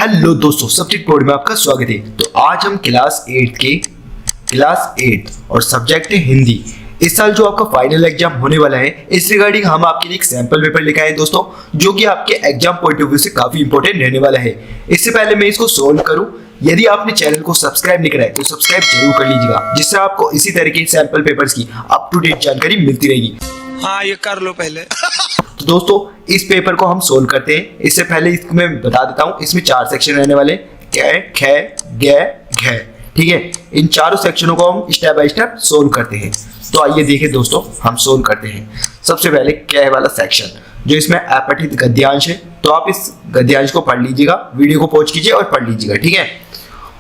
Hello दोस्तों, subject board में आपका स्वागत है। तो आज हम क्लास 8 और सब्जेक्ट है हिंदी। इस साल जो आपका फाइनल एग्जाम होने वाला है, इस रिगार्डिंग हम आपके लिए एक सैंपल पेपर लेकर आए दोस्तों, जो कि आपके एग्जाम पॉइंट ऑफ व्यू से काफी इंपॉर्टेंट रहने वाला है। इससे पहले मैं इसको सोल्व करूं, यदि आपने चैनल को सब्सक्राइब नहीं करा है तो सब्सक्राइब जरूर कर लीजिएगा, जिससे आपको इसी तरह के सैंपल पेपर्स की अप टू डेट जानकारी मिलती रहेगी। हाँ, ये कर लो पहले। तो दोस्तों, इस पेपर को हम सोल्व करते हैं। इससे पहले इसको मैं बता देता हूं, इसमें 4 सेक्शन रहने वाले, कै, खे, गे, घे। ठीक है, इन चारों सेक्शनों को हम स्टेप बाय स्टेप सोल्व करते हैं। तो आइए देखिए दोस्तों, हम सोल्व करते हैं। सबसे पहले कै वाला सेक्शन, जो इसमें अपठित गद्यांश है, तो आप इस गद्यांश को पढ़ लीजिएगा, वीडियो को पॉज कीजिए और पढ़ लीजिएगा। ठीक है,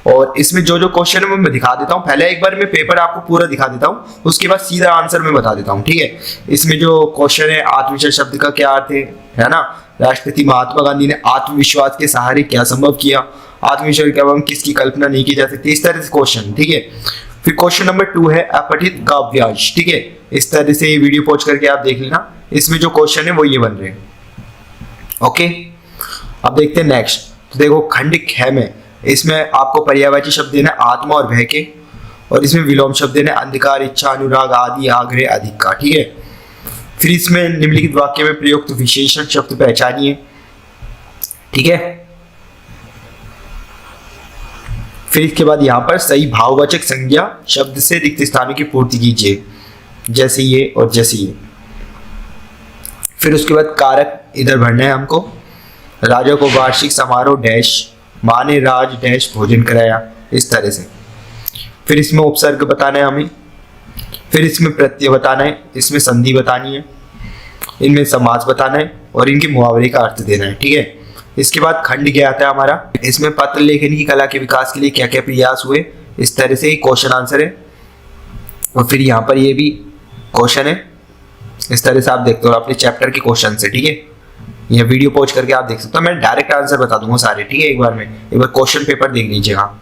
और इसमें जो जो क्वेश्चन है वो मैं दिखा देता हूँ। पहले एक बार मैं पेपर आपको पूरा दिखा देता हूँ, उसके बाद सीधा आंसर मैं बता देता हूँ। ठीक है, इसमें जो क्वेश्चन है, आत्मविश्वास शब्द का क्या अर्थ है ना। राष्ट्रपति महात्मा गांधी ने आत्मविश्वास के सहारे क्या संभव किया, आत्मविश्वास के अभाव में किसकी कल्पना नहीं की जा सकती, इस तरह से क्वेश्चन। ठीक है, फिर क्वेश्चन नंबर 2 है अपठित काव्यांश। ठीक है, इस तरह से ये वीडियो पॉज करके आप देख लेना, इसमें जो क्वेश्चन है वो ये बन रहे हैं। ओके, अब देखते हैं नेक्स्ट। तो देखो, खंड ख में इसमें आपको पर्यायवाची शब्द देना आत्मा और भय के, और इसमें विलोम शब्द देना अंधकार, इच्छा, अनुराग, आदि, आग्रह, अधिक का। ठीक है, फिर इसमें निम्नलिखित वाक्य में प्रयुक्त विशेषण शब्द पहचानिए। ठीक है, फिर इसके बाद यहाँ पर सही भाववाचक संज्ञा शब्द से रिक्त स्थानों की पूर्ति कीजिए, जैसे ये और जैसे ये। फिर उसके बाद कारक इधर भरना है हमको। राजा को वार्षिक समारोह डैश, माँ ने राज डैश भोजन कराया, इस तरह से। फिर इसमें उपसर्ग बताना है हमें, फिर इसमें प्रत्यय बताना है, इसमें संधि बतानी है, इनमें समास बताना है, और इनके मुहावरे का अर्थ देना है। ठीक है, इसके बाद खंड क्या आता है हमारा, इसमें पत्र लेखन की कला के विकास के लिए क्या क्या प्रयास हुए, इस तरह से क्वेश्चन आंसर है। और फिर यहाँ पर ये भी क्वेश्चन है, इस तरह से आप देखते हो अपने चैप्टर के क्वेश्चन से। ठीक है, ये वीडियो पॉज करके आप देख सकते हो, मैं डायरेक्ट आंसर बता दूंगा सारे। ठीक है, एक बार क्वेश्चन पेपर देख लीजिएगा।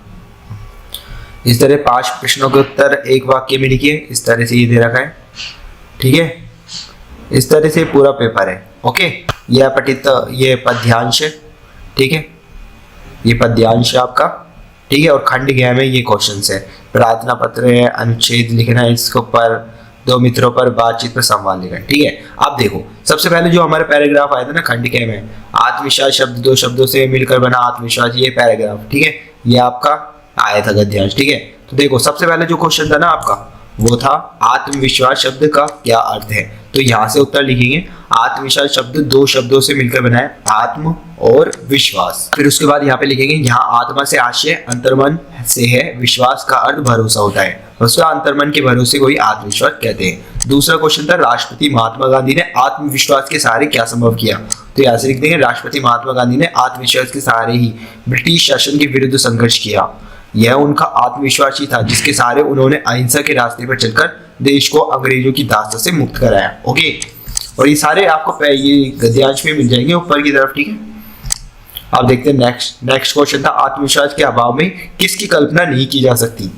इस तरह 5 प्रश्नों के उत्तर एक वाक्य में लिखिए, इस तरह से ये दे रखा है। ठीक है, इस तरह से पूरा पेपर है। ओके, यह पठित, ये पद्यांश है। ठीक है, ये पद्यांश है आपका। ठीक है, और खंड गया में ये क्वेश्चन है, प्रार्थना पत्र है, अनुच्छेद लिखना है, इसके ऊपर 2 मित्रों पर बातचीत पर संवाद लिखना। ठीक है, अब देखो, सबसे पहले जो हमारा पैराग्राफ आया था ना खंड के में, आत्मविश्वास शब्द 2 शब्दों से मिलकर बना आत्मविश्वास, ये पैराग्राफ। ठीक है, ये आपका आया था गद्यांश। ठीक है, तो देखो, सबसे पहले जो क्वेश्चन था ना आपका, वो था आत्मविश्वास शब्द का क्या अर्थ है। तो यहाँ से उत्तर लिखेंगे, आत्मविश्वास शब्द 2 शब्दों से मिलकर बना है, आत्म और विश्वास। फिर उसके बाद यहाँ पे लिखेंगे, यहाँ आत्मा से आशय अंतर्मन से है, विश्वास का अर्थ भरोसा होता है, उसका अंतर्मन के भरोसे को ही आत्मविश्वास कहते हैं। दूसरा क्वेश्चन था, राष्ट्रपति महात्मा गांधी ने आत्मविश्वास के सहारे क्या संभव किया। तो यहाँ से लिख देंगे, राष्ट्रपति महात्मा गांधी ने आत्मविश्वास के सहारे ही ब्रिटिश शासन के विरुद्ध संघर्ष किया। यह उनका आत्मविश्वास ही था जिसके सहारे उन्होंने अहिंसा के रास्ते पर चलकर देश को अंग्रेजों की दास्तां से मुक्त कराया। ओके, और ये सारे आपको ये गद्यांश में मिल जाएंगे ऊपर की तरफ। ठीक है, अब देखते हैं नेक्स्ट क्वेश्चन था, आत्मविश्वास के अभाव में किसकी कल्पना नहीं की जा सकती।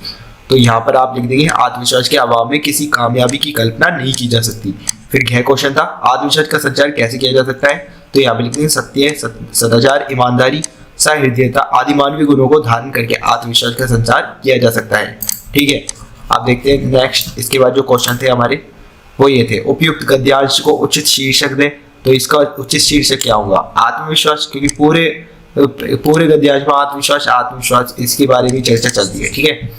तो यहाँ पर आप लिख देंगे, आत्मविश्वास के अभाव में किसी कामयाबी की कल्पना नहीं की जा सकती। फिर यह क्वेश्चन था, आत्मविश्वास का संचार कैसे किया जा सकता है। तो यहाँ पे लिख देंगे, सत्य, सदाचार, ईमानदारी, सहृदयता आदि मानवीय गुणों को धारण करके आत्मविश्वास का संचार किया जा सकता है। ठीक है, आप देखते हैं नेक्स्ट। इसके बाद जो क्वेश्चन थे हमारे वो ये थे, उपयुक्त गद्यांश को उचित शीर्षक दें। तो इसका उचित शीर्षक क्या होगा, आत्मविश्वास, क्योंकि पूरे गद्यांश में आत्मविश्वास इसके बारे में चर्चा चलती है। ठीक है,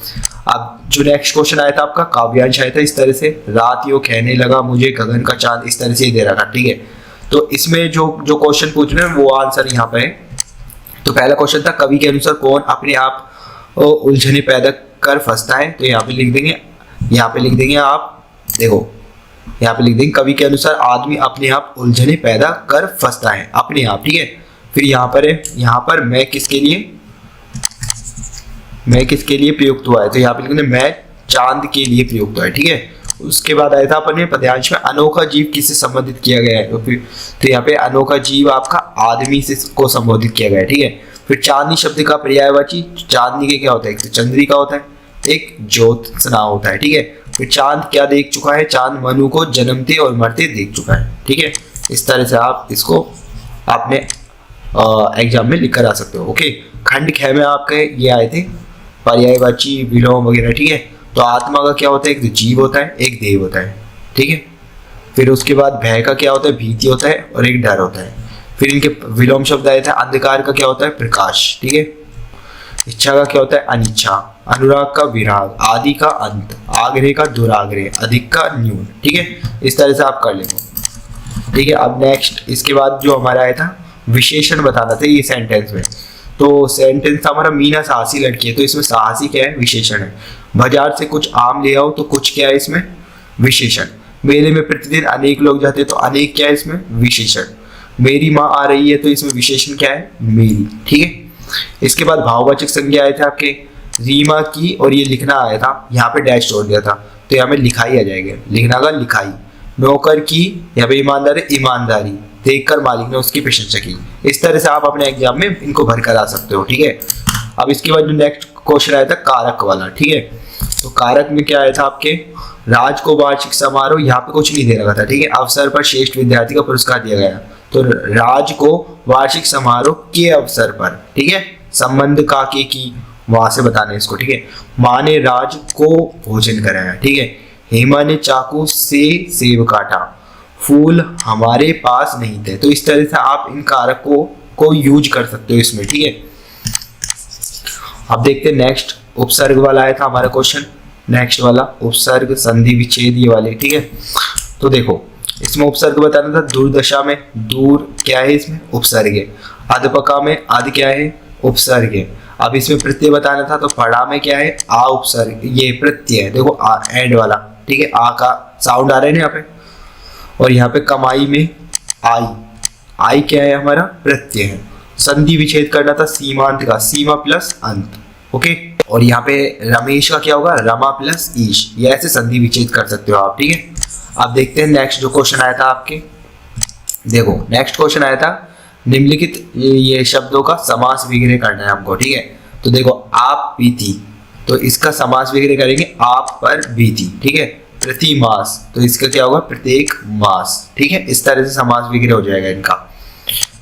अब जो नेक्स्ट क्वेश्चन आया था आपका, काव्यांश आया था इस तरह से, रात यो कहने लगा मुझे गगन का चांद, इस तरह से दे रहा था। ठीक है, तो इसमें जो क्वेश्चन पूछ रहे हैं वो आंसर यहाँ पे है। तो पहला क्वेश्चन था, कवि के अनुसार कौन अपने आप उलझने पैदा कर फंसता है। तो यहाँ पे लिख देंगे आप देखो, यहाँ पे लिख देंगे, कवि के अनुसार आदमी अपने आप उलझने पैदा कर फंसता है अपने आप। ठीक है, फिर यहाँ पर है, यहाँ पर मैं किसके लिए प्रयुक्त हुआ है। तो यहाँ पे लिखेंगे, मैं चांद के लिए प्रयुक्त हुआ है। ठीक है, उसके बाद आया था अपने पद्यांश में, अनोखा जीव किससे संबंधित किया गया है। तो यहाँ पे अनोखा जीव आपका आदमी से को संबोधित किया गया है। ठीक है, फिर चांदनी शब्द का पर्यायवाची, चांदनी के क्या होता है, एक तो चंद्रिका होता है, एक ज्योत्सना होता है। ठीक है, फिर चांद क्या देख चुका है, चांद मनु को जन्मते और मरते देख चुका है। ठीक है, इस तरह से आप इसको आपने एग्जाम में लिख कर आ सकते हो। ओके, खंड ख में आपके ये आए थे पर्यायवाची, विलोम वगैरह, ठीक है। तो आत्मा का क्या होता है, एक जीव होता है, एक देव होता है, ठीक है। फिर उसके बाद भय का क्या होता है, भीति होता है, और एक डर होता है। फिर इनके विलोम शब्द आए थे, अंधकार का क्या होता है, प्रकाश, ठीक है। इच्छा का क्या होता है, अनिच्छा। अनुराग का विराग, आदि का अंत, आग्रह का दुराग्रह, अधिक का न्यून, ठीक है। इस तरह से आप कर लेंगे, ठीक है। अब नेक्स्ट इसके बाद जो हमारा आया था विशेषण बताना था ये सेंटेंस में। तो सेंटेंस था हमारा मीना साहसी लड़की है, तो इसमें साहसी क्या है, विशेषण है। बाजार से कुछ आम ले आओ, तो कुछ क्या है इसमें, विशेषण। मेले में प्रतिदिन अनेक लोग जाते हैं, तो अनेक क्या है इसमें, विशेषण। मेरी माँ आ रही है, तो इसमें विशेषण क्या है, मेरी, ठीक है। इसके बाद भाववाचक संज्ञा आए थे आपके रीमा की, और ये लिखना आया था, यहाँ पे डैश छोड़ दिया था, तो यहाँ पे लिखाई आ जाएगा, लिखना का लिखाई। नौकर की, यहाँ पे ईमानदार है, ईमानदारी। देखकर मालिक ने उसकी प्रशंसा की। इस तरह से आप अपने एग्जाम में इनको भर कर आ सकते हो, ठीक है। अब इसके बाद जो नेक्स्ट क्वेश्चन आया था कारक वाला, ठीक है। तो कारक में क्या आया था आपके, राज को वार्षिक समारोह, यहाँ पे कुछ नहीं दे रखा था, ठीक है। अवसर पर श्रेष्ठ विद्यार्थी का पुरस्कार दिया गया, तो राज को वार्षिक समारोह के अवसर पर, ठीक है। संबंध का के की वहां से बताना है इसको, ठीक है। माँ ने राज को भोजन कराया, ठीक है। हेमा ने चाकू से सेब काटा, फूल हमारे पास नहीं थे। तो इस तरह से आप इन कारकों को यूज कर सकते हो इसमें, ठीक है। अब देखते हैं नेक्स्ट उपसर्ग वाला आया था हमारा क्वेश्चन, नेक्स्ट वाला उपसर्ग संधि विच्छेद ये वाले, ठीक है। तो देखो इसमें उपसर्ग बताना था, दुर्दशा में दूर क्या है इसमें, उपसर्ग है। अधपका में अध क्या है, उपसर्ग है। अब इसमें प्रत्यय बताना था, तो पढ़ा में क्या है, आ उपसर्ग, ये प्रत्यय है, देखो आ एंड वाला, ठीक है। आ का साउंड आ रहा है ना यहाँ पे। और यहाँ पे कमाई में आई, आई क्या है हमारा, प्रत्यय है। संधि विच्छेद करना था सीमांत का, सीमा प्लस अंत, ओके। और यहाँ पे रमेश का क्या होगा, रमा प्लस ईश, ये ऐसे संधि विच्छेद कर सकते हो आप, ठीक है। अब देखते हैं नेक्स्ट जो क्वेश्चन आया था आपके, देखो नेक्स्ट क्वेश्चन आया था निम्नलिखित ये शब्दों का समास विग्रह करना है हमको, ठीक है। तो देखो आप बीती, तो इसका समास विग्रह करेंगे आप पर बीती, ठीक है। प्रति मास, तो इसका क्या होगा, प्रत्येक मास, ठीक है। इस तरह से समास विग्रह हो जाएगा इनका।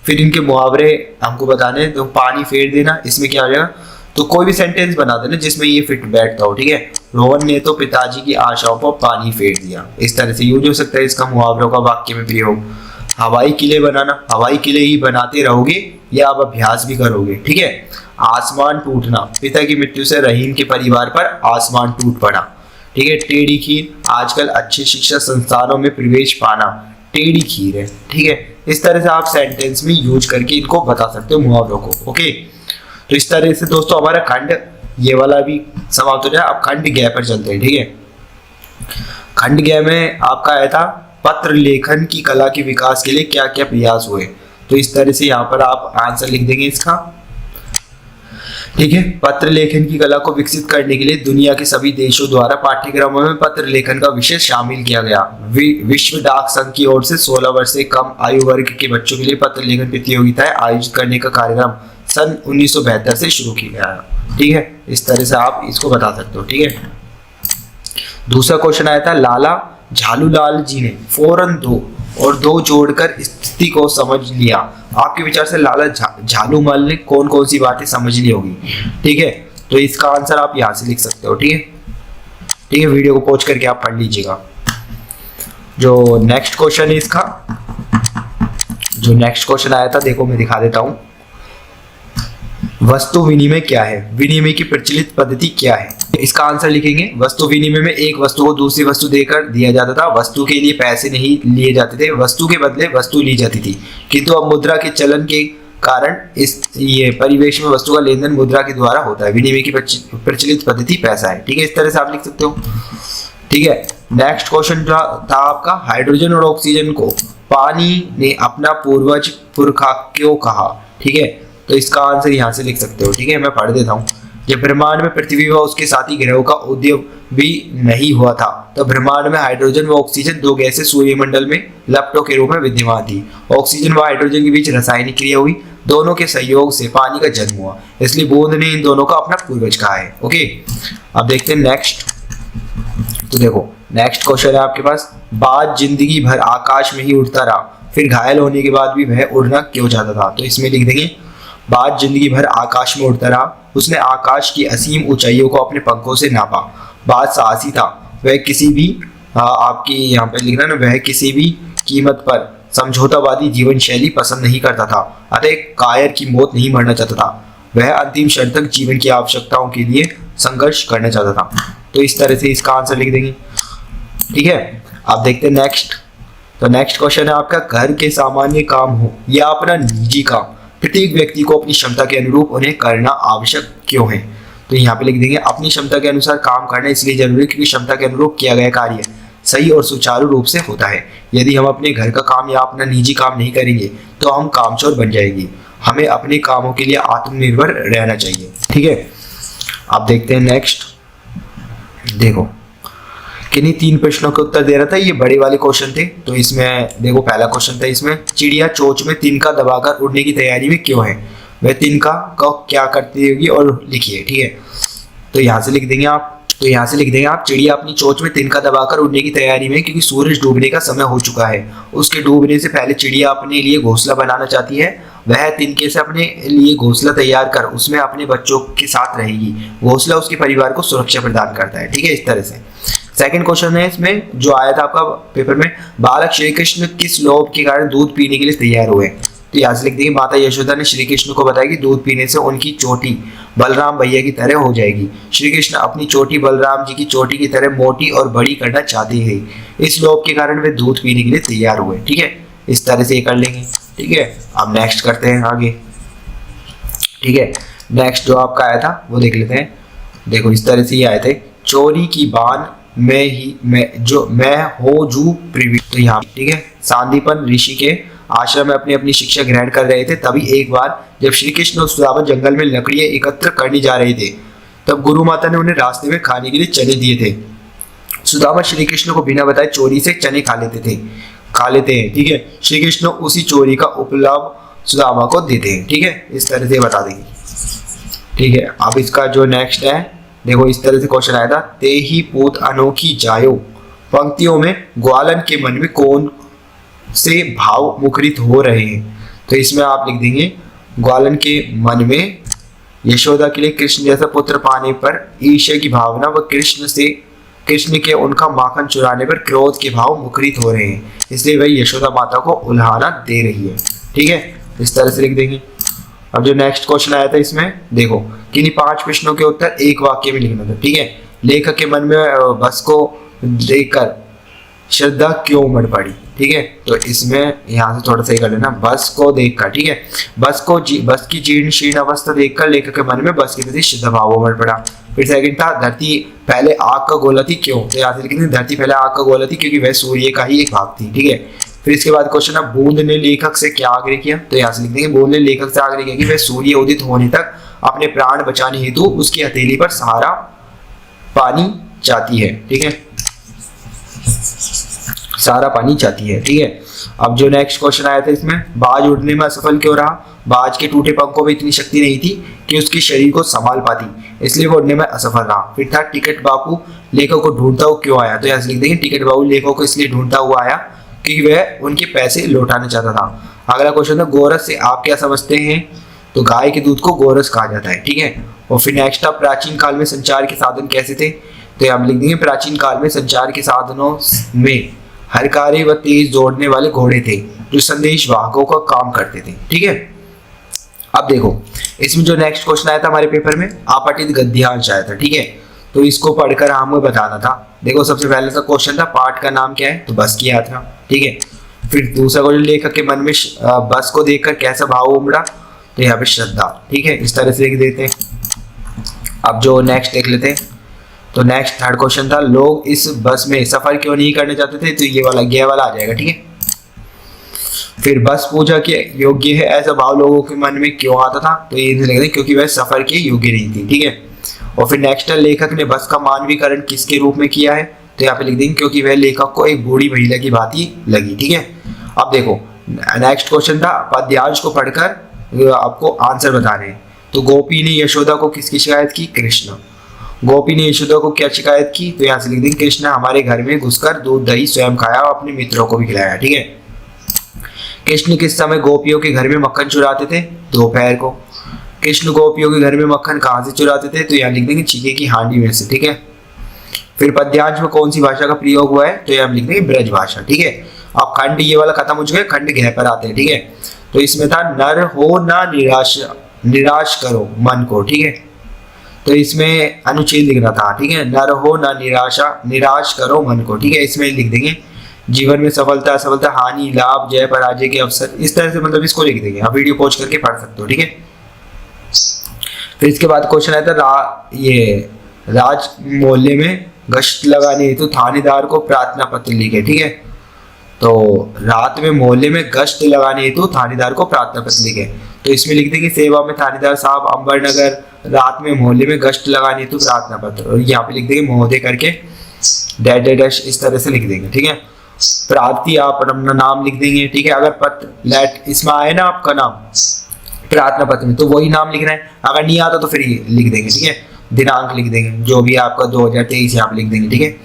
फिर इनके मुहावरे हमको बताने, तो पानी फेर देना, इसमें क्या हो जाएगा, तो कोई भी सेंटेंस बना देना जिसमें ये फिट बैठता हो, ठीक है। रोहन ने तो पिताजी की आशाओं पर पानी फेर दिया, इस तरह से यूज हो सकता है इसका मुहावरों का वाक्य में प्रयोग। हवाई किले बनाना, हवाई किले ही बनाते रहोगे या आप अभ्यास भी करोगे, ठीक है। आसमान टूटना, पिता की मृत्यु से रहीम के परिवार पर आसमान टूट पड़ा, ठीक है। टेढ़ी खीर, आजकल अच्छे शिक्षा संस्थानों में प्रवेश पाना टेढ़ी खीर है, ठीक है। इस तरह से आप सेंटेंस में यूज करके इनको बता सकते हो मुहावरों को, ओके। तो इस तरह से दोस्तों हमारा खंड ये वाला भी समाप्त हो जाए। अब खंड ग पर चलते हैं, ठीक है। खंड ग में आपका आया था पत्र लेखन की कला के विकास के लिए क्या क्या प्रयास हुए, तो इस तरह से यहाँ पर आप आंसर लिख देंगे इसका, ठीक है। पत्र लेखन की कला को विकसित करने के लिए दुनिया के सभी देशों द्वारा पाठ्यक्रमों में पत्र लेखन का विषय शामिल किया गया। विश्व डाक संघ की ओर से 16 वर्ष से कम आयु वर्ग के बच्चों के लिए पत्र लेखन प्रतियोगिताएं आयोजित करने का कार्यक्रम सन 1972 से शुरू किया गया, ठीक है। इस तरह से आप इसको बता सकते हो, ठीक है। दूसरा क्वेश्चन आया था लाला झालूलाल जी ने फौरन 2 और 2 जोड़कर स्थिति को समझ लिया। आपके विचार से लाला झालूलाल ने कौन कौन सी बातें समझ ली होगी, ठीक है। तो इसका आंसर आप यहाँ से लिख सकते हो, ठीक है, ठीक है। वीडियो को पॉज करके आप पढ़ लीजिएगा। जो नेक्स्ट क्वेश्चन है इसका, जो नेक्स्ट क्वेश्चन आया था देखो मैं दिखा देता हूं। वस्तु विनिमय क्या है, विनिमय की प्रचलित पद्धति क्या है, इसका आंसर लिखेंगे। वस्तु विनिमय में एक वस्तु को दूसरी वस्तु देकर दिया जाता था। वस्तु के लिए पैसे नहीं लिए जाते थे, वस्तु के बदले वस्तु ली जाती थी। किंतु अब मुद्रा के चलन के कारण इस ये परिवेश में वस्तु का लेन देन मुद्रा के द्वारा होता है। विनिमय की प्रचलित पद्धति पैसा है, ठीक है। इस तरह से आप लिख सकते हो, ठीक है। नेक्स्ट क्वेश्चन जो था आपका, हाइड्रोजन और ऑक्सीजन को पानी ने अपना पूर्वज पुरखा क्यों कहा, ठीक है। तो इसका आंसर यहाँ से लिख सकते हो, ठीक है। मैं पढ़ देता हूँ। जब ब्रह्मांड में पृथ्वी व उसके साथी ग्रहों का उद्योग भी नहीं हुआ था, तो ब्रह्मांड में हाइड्रोजन व ऑक्सीजन 2 गैसें सूर्यमंडल में लपटों के रूप में विद्यमान थी। ऑक्सीजन व हाइड्रोजन के बीच रासायनिक क्रिया हुई, दोनों के सहयोग से पानी का जन्म हुआ, इसलिए बोध ने इन दोनों का अपना पूर्वज कहा है, ओके। अब देखते हैं नेक्स्ट। तो देखो नेक्स्ट क्वेश्चन है आपके पास, बाज जिंदगी भर आकाश में ही उड़ता रहा, फिर घायल होने के बाद भी वह उड़ना क्यों चाहता था। तो इसमें लिख देंगे बाज जिंदगी भर आकाश में उड़ता रहा, उसने आकाश की असीम ऊंचाइयों को अपने पंखों से नापा। बाज साहसी था, वह किसी भी आपकी यहाँ पे लिखना ना, वह किसी भी कीमत पर समझौतावादी जीवन शैली पसंद नहीं करता था, अतः कायर की मौत नहीं मरना चाहता था। वह अंतिम क्षण तक जीवन की आवश्यकताओं के लिए संघर्ष करना चाहता था। तो इस तरह से इसका आंसर लिख देंगे। ठीक है, आप देखते हैं नेक्स्ट। तो नेक्स्ट क्वेश्चन है आपका, घर के सामान्य काम हो या अपना निजी काम, प्रत्येक व्यक्ति को अपनी क्षमता के अनुरूप उन्हें करना आवश्यक क्यों है। तो यहाँ पे लिख देंगे, अपनी क्षमता के अनुसार काम करना इसलिए जरूरी है क्योंकि क्षमता के अनुरूप किया गया कार्य सही और सुचारू रूप से होता है। यदि हम अपने घर का काम या अपना निजी काम नहीं करेंगे तो हम कामचोर बन जाएंगे। हमें अपने कामों के लिए आत्मनिर्भर रहना चाहिए। ठीक है, आप देखते हैं नेक्स्ट। देखो किन्हीं 3 प्रश्नों के उत्तर दे रहा था, ये बड़े वाले क्वेश्चन थे। तो इसमें देखो पहला क्वेश्चन था, इसमें चिड़िया चोंच में तिनका दबाकर उड़ने की तैयारी में क्यों है, वह तिनका का क्या करती होगी और लिखिए। ठीक है, तो यहाँ से लिख देंगे आप, चिड़िया अपनी चोंच में तिनका दबाकर उड़ने की तैयारी में, क्योंकि सूरज डूबने का समय हो चुका है। उसके डूबने से पहले चिड़िया अपने लिए घोंसला बनाना चाहती है। वह तिनके से अपने लिए घोंसला तैयार कर उसमें अपने बच्चों के साथ रहेगी। घोंसला उसके परिवार को सुरक्षा प्रदान करता है। ठीक है, इस तरह से। सेकंड क्वेश्चन है इसमें जो आया था आपका पेपर में, बालक श्री कृष्ण किस लोभ के कारण दूध पीने के लिए तैयार हुए। तो यहाँ से लिख देंगे, माता यशोदा ने श्री कृष्ण को बताया कि दूध पीने से उनकी चोटी बलराम भैया की तरह हो जाएगी। श्री कृष्ण अपनी चोटी बलराम जी की चोटी की तरह मोटी और बड़ी करना चाहते हैं। इस लोभ के कारण वे दूध पीने के लिए तैयार हुए। ठीक है, इस तरह से ये कर लेंगे। ठीक है, अब नेक्स्ट करते हैं आगे। ठीक है, नेक्स्ट जो आपका आया था वो देख लेते हैं। देखो इस तरह से ये आए थे, चोरी की बान मैं हो जू प्रिवी। तो यहाँ ठीक है, सांदीपन ऋषि के आश्रम में अपनी अपनी शिक्षा ग्रहण कर रहे थे। तभी एक बार जब श्री कृष्ण और सुदामा जंगल में लकड़ियां एकत्र करने जा रहे थे, तब गुरु माता ने उन्हें रास्ते में खाने के लिए चने दिए थे। सुदामा श्री कृष्ण को बिना बताए चोरी से चने खा लेते हैं। ठीक है, श्री कृष्ण उसी चोरी का उपलाभ सुदामा को देते हैं। ठीक है, इस तरह से बता देंगे। ठीक है, अब इसका जो नेक्स्ट है, देखो इस तरह से क्वेश्चन आया था, ते ही पूत अनोखी जायो। पंक्तियों में ग्वालन के मन में कौन से भाव मुखरित हो रहे हैं। तो इसमें आप लिख देंगे, ग्वालन के मन में यशोदा के लिए कृष्ण जैसा पुत्र पाने पर ईर्ष्या की भावना व कृष्ण के उनका माखन चुराने पर क्रोध के भाव मुखरित हो रहे हैं, इसलिए वह यशोदा माता को उल्हाना दे रही है। ठीक है, इस तरह से लिख देंगे। अब जो नेक्स्ट क्वेश्चन आया था इसमें देखो, किन्हीं 5 प्रश्नों के उत्तर एक वाक्य में लिखना था। ठीक है, लेखक के मन में बस को देखकर श्रद्धा क्यों उमड़ पड़ी। ठीक है, तो इसमें यहाँ से थोड़ा सा कर लेना, बस को देखकर। ठीक है, बस की जीर्ण शीर्ण अवस्था देखकर लेखक के मन में बस के प्रति श्रद्धा भाव उमड़ पड़ा। फिर सेकंड था, धरती पहले आग का गोला थी क्यों। तो यहाँ से लिखेंगे, धरती पहले आग का गोला थी क्योंकि वह सूर्य का ही एक भाग थी। ठीक है, फिर इसके बाद क्वेश्चन है, बूंद ने लेखक से क्या आग्रह किया। तो यहाँ से लिख देंगे, बूंद ने लेखक से आग्रह किया कि वह सूर्य उदित होने तक अपने प्राण बचाने हेतु उसकी हथेली पर सहारा पानी चाहती है। ठीक है, सारा पानी चाहती है। ठीक है, अब जो नेक्स्ट क्वेश्चन आया था इसमें, बाज उड़ने में असफल क्यों रहा। बाज के टूटे पंखों में इतनी शक्ति नहीं थी कि उसके शरीर को संभाल पाती, इसलिए वो उड़ने में असफल रहा। फिर था, टिकट बाबू लेखक को ढूंढता हुआ क्यों आया। तो यहाँ से लिख देंगे, टिकट बाबू लेखक को इसलिए ढूंढता हुआ आया क्योंकि वह उनके पैसे लौटाना चाहता था। अगला क्वेश्चन था, गोरस से आप क्या समझते हैं। तो गाय के दूध को गोरस कहा जाता है। ठीक है, और फिर नेक्स्ट था, प्राचीन काल में संचार के साधन कैसे थे। तो हम लिख देंगे, प्राचीन काल में संचार के साधनों में हरकारे व तेज दौड़ने वाले घोड़े थे जो संदेश वाहकों का काम करते थे। ठीक है, अब देखो इसमें जो नेक्स्ट क्वेश्चन आया था हमारे पेपर में, आपतित गद्यांश आया था। ठीक है, तो इसको पढ़कर हमें बताना था। देखो सबसे पहले का क्वेश्चन था, पाठ का नाम क्या है। तो बस की यात्रा। ठीक है, फिर दूसरा क्वेश्चन, लेखक के मन में बस को देखकर कैसा भाव उमड़ा। तो यहाँ पे श्रद्धा। ठीक है, इस तरह से लिख देते हैं। अब जो नेक्स्ट देख लेते हैं, तो नेक्स्ट थर्ड क्वेश्चन था, लोग इस बस में सफर क्यों नहीं करना चाहते थे। तो ये वाला आ जाएगा। ठीक है, फिर बस पूजा के योग्य है ऐसा भाव लोगों के मन में क्यों आता था। तो ये लिख दें, क्योंकि वह सफर के योग्य नहीं थी। ठीक है, और फिर नेक्स्ट लेखक ने बस का मानवीकरण किसके रूप में किया है। तो यहाँ पे लिख देंगे, क्योंकि वह लेखक को एक बूढ़ी महिला की भांति लगी। ठीक है, अब देखो नेक्स्ट क्वेश्चन था, पद्यांश को पढ़कर आपको आंसर बताने हैं। तो गोपी ने यशोदा को किसकी शिकायत की। कृष्ण। गोपी ने यशोदा को क्या शिकायत की। तो यहाँ से लिख देंगे, कृष्ण हमारे घर में घुसकर दूध दही स्वयं खाया और अपने मित्रों को भी खिलाया। ठीक है, कृष्ण किस समय गोपियों के घर में मक्खन चुराते थे। दोपहर को। कृष्ण गोपियों के घर में मक्खन कहाँ से चुराते थे, तो यहाँ लिख देंगे चीके की हांडी में से, ठीक है। फिर पद्यांश में कौन सी भाषा का प्रयोग हुआ है, तो यहाँ लिख देंगे ब्रज भाषा, ठीक है। अब खंड ये वाला खत्म हो चुका है, खंड गह पर आते हैं, ठीक है। तो इसमें था नर हो ना निराश करो मन को, ठीक है। तो इसमें अनुच्छेद लिखना था, ठीक है। नर हो ना निराश करो मन को, ठीक है। इसमें लिख देंगे जीवन में सफलता असफलता हानि लाभ जय पराजय के अवसर, इस तरह से मतलब इसको लिख देंगे। आप वीडियो पॉज करके पढ़ सकते हो, ठीक है। फिर इसके बाद क्वेश्चन आया था ये राज मोहल्ले में गश्त लगाने हेतु थानेदार को प्रार्थना पत्र लिखे, ठीक है। तो रात में मोहल्ले में गश्त लगाने हेतु थानेदार को प्रार्थना पत्र लिखे, तो इसमें लिख देंगे सेवा में थानेदार साहब अंबरनगर रात में मोहल्ले में गश्त लगाने हेतु प्रार्थना पत्र, और यहाँ पे लिख देंगे महोदय करके डैश इस तरह से लिख देंगे, ठीक है। प्रार्थी आप अपना नाम लिख देंगे, ठीक है। अगर पत्र लेट इसमें आए ना आपका नाम प्रार्थना पत्र में, तो वही नाम लिखना है। अगर नहीं आता तो फिर ये लिख देंगे, ठीक है। दिनांक लिख देंगे जो भी आपका 2023 यहाँ पे लिख देंगे, ठीक है।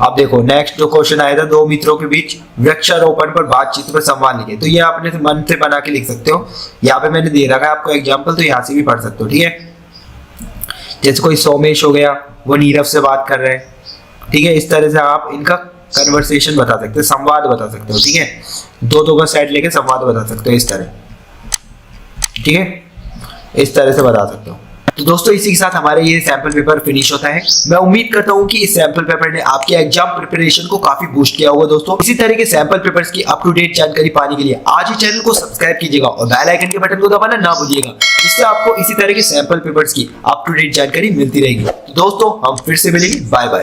अब देखो नेक्स्ट जो क्वेश्चन आया था, दो मित्रों के बीच वृक्षारोपण पर बातचीत पर संवाद लिखे, तो ये आपने मन से बना के लिख सकते हो। यहाँ पे मैंने दे रखा है आपको एग्जाम्पल, तो यहाँ से भी पढ़ सकते हो, ठीक है। जैसे कोई सोमेश हो गया, वो नीरव से बात कर रहे हैं, ठीक है। इस तरह से आप इनका कन्वर्सेशन बता सकते हो, संवाद बता सकते हो, ठीक है। दो का साइड लेके संवाद बता सकते हो इस तरह, ठीक है। इस तरह से बता सकते हो। तो दोस्तों इसी के साथ हमारे ये सैंपल पेपर फिनिश होता है। मैं उम्मीद करता हूं कि इस सैंपल पेपर ने आपके एग्जाम प्रिपरेशन को काफी बूस्ट किया होगा। दोस्तों इसी तरह के सैंपल पेपर्स की अप टू डेट जानकारी पाने के लिए आज ही चैनल को सब्सक्राइब कीजिएगा और बेल आइकन के बटन को दबाना ना भूलिएगा, जिससे आपको इसी तरह के सैंपल पेपर्स की अप टू डेट जानकारी मिलती रहेगी। तो दोस्तों हम फिर से मिलेंगे, बाय बाय।